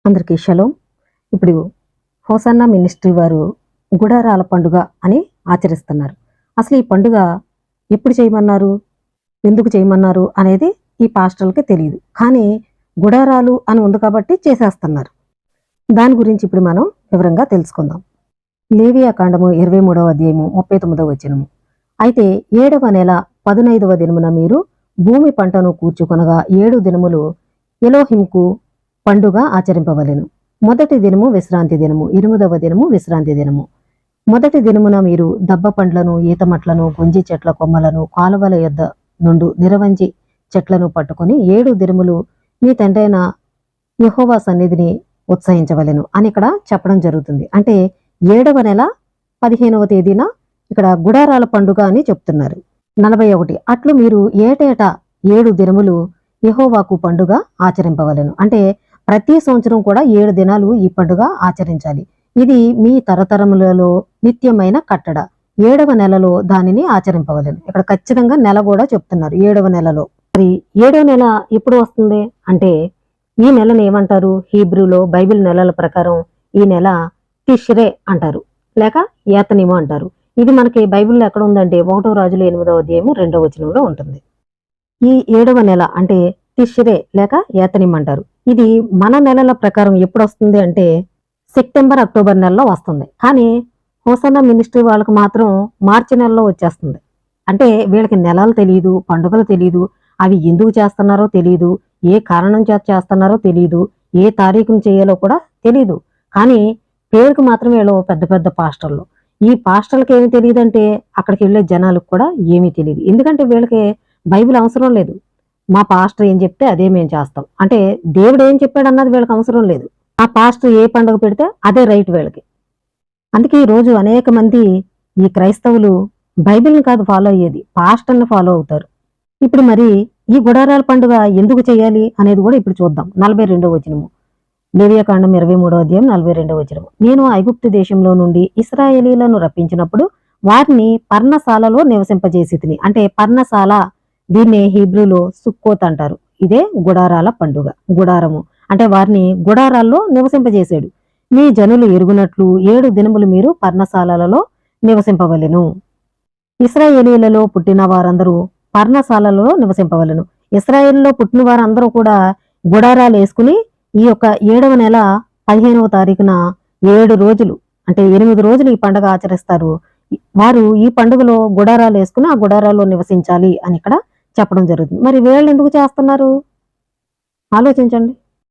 అందరికీ షలోం. ఇప్పుడు hosanna ministry వారు గుడారాల పండుగ అని ఆచరిస్తున్నారు. అసలు ఈ పండుగ ఎప్పుడు చేయమన్నారు, ఎందుకు చేయమన్నారు అనేది ఈ పాస్టర్లకి తెలియదు. కానీ గుడారాలు అని ఉంది కాబట్టి చేసేస్తున్నారు. దాని గురించి ఇప్పుడు మనం వివరంగా తెలుసుకుందాం. లేవియా కాండము 23వ అధ్యాయము 39వ వచనము. అయితే 7వ నెల 15వ దినమున మీరు భూమి పంటను కూర్చుకొనగా 7 దినములు ఎలోహింకు పండుగ ఆచరింపవలెను. మొదటి దినము విశ్రాంతి దినము, 8వ దినము విశ్రాంతి దినము. మొదటి దినమున మీరు దబ్బ పండ్లను, ఈతమట్లను, గుంజి చెట్ల కొమ్మలను, కాలువల యొద్ద నుండు నిరవంజి చెట్లను పట్టుకొని 7 దినములు మీ తండ్రైన యెహోవా సన్నిధిని ఉత్సహించవలెను అని ఇక్కడ చెప్పడం జరుగుతుంది. అంటే 7వ నెల 15వ తేదీన ఇక్కడ గుడారాల పండుగ అని చెప్తున్నారు. 41 అట్లు మీరు ఏటేటా 7 దినములు యెహోవాకు పండుగ ఆచరింపవలెను. అంటే ప్రతి సంవత్సరం కూడా 7 దినాలు ఈ పండుగ ఆచరించాలి. ఇది మీ తరతరములలో నిత్యమైన కట్టడ. 7వ నెలలో దానిని ఆచరింపవలెను. ఇక్కడ ఖచ్చితంగా నెల కూడా చెప్తున్నారు 7వ నెలలో. మరి 7వ నెల ఎప్పుడు వస్తుంది అంటే ఈ నెలను ఏమంటారు? హీబ్రూలో బైబిల్ నెలల ప్రకారం ఈ నెల తిష్రే అంటారు, లేక యాతనిము అంటారు. ఇది మనకి బైబిల్లో ఎక్కడ ఉందంటే 1వ రాజులు 8వ అధ్యాయము 2వ వచనంలో ఉంటుంది. ఈ 7వ నెల అంటే తిష్రే లేక యాతనిం అంటారు. ఇది మన నెలల ప్రకారం ఎప్పుడు వస్తుంది అంటే సెప్టెంబర్, అక్టోబర్ నెలలో వస్తుంది. కానీ హోసన్నా మినిస్ట్రీ వాళ్ళకి మాత్రం మార్చి నెలలో వచ్చేస్తుంది. అంటే వీళ్ళకి నెలలు తెలియదు, పండుగలు తెలియదు, అవి ఎందుకు చేస్తున్నారో తెలియదు, ఏ కారణం చేత చేస్తున్నారో తెలియదు, ఏ తారీఖును చేయాలో కూడా తెలియదు. కానీ పేరుకు మాత్రం వీళ్ళు పెద్ద పెద్ద పాస్టర్లు. ఈ పాస్టర్లకు ఏమి తెలియదంటే అక్కడికి వెళ్ళే జనాలకు కూడా ఏమీ తెలియదు. ఎందుకంటే వీళ్ళకి బైబిల్ అవసరం లేదు. మా పాస్టర్ ఏం చెప్తే అదే మేము చేస్తాం. అంటే దేవుడు ఏం చెప్పాడు అన్నది వీళ్ళకి అవసరం లేదు. ఆ పాస్టర్ ఏ పండుగ పెడితే అదే రైట్ వీళ్ళకి. అందుకే ఈరోజు అనేక మంది ఈ క్రైస్తవులు బైబిల్ని కాదు ఫాలో అయ్యేది, పాస్టర్ని ఫాలో అవుతారు. ఇప్పుడు మరి ఈ గుడారాల పండుగ ఎందుకు చేయాలి అనేది కూడా ఇప్పుడు చూద్దాం. 42వ వచనము, లేవియా కాండం 23వ అధ్యాయం 42వ వచనము. నేను ఐగుప్తు దేశంలో నుండి ఇశ్రాయేలీలను రప్పించినప్పుడు వారిని పర్ణశాలలో నివసింపజేసి. అంటే పర్ణశాల, దీన్నే హీబ్రూలో సుక్కోత్ అంటారు. ఇదే గుడారాల పండుగ. గుడారము అంటే వారిని గుడారాల్లో నివసింపజేశాడు. మీ జనులు ఎరుగునట్లు 7 దినములు మీరు పర్ణశాలలో నివసింపవలెను. ఇశ్రాయేలీలలో పుట్టిన వారందరూ పర్ణశాలలో నివసింపవలెను. ఇశ్రాయేలీలో పుట్టిన వారందరూ కూడా గుడారాలు వేసుకుని ఈ యొక్క 7వ నెల 15వ తారీఖున 7 రోజులు అంటే 8 రోజులు ఈ పండుగ ఆచరిస్తారు. వారు ఈ పండుగలో గుడారాలు వేసుకుని ఆ గుడారాల్లో నివసించాలి అని ఇక్కడ చెప్పడం జరుగుతుంది. మరి వీళ్ళు ఎందుకు చేస్తున్నారు ఆలోచించండి.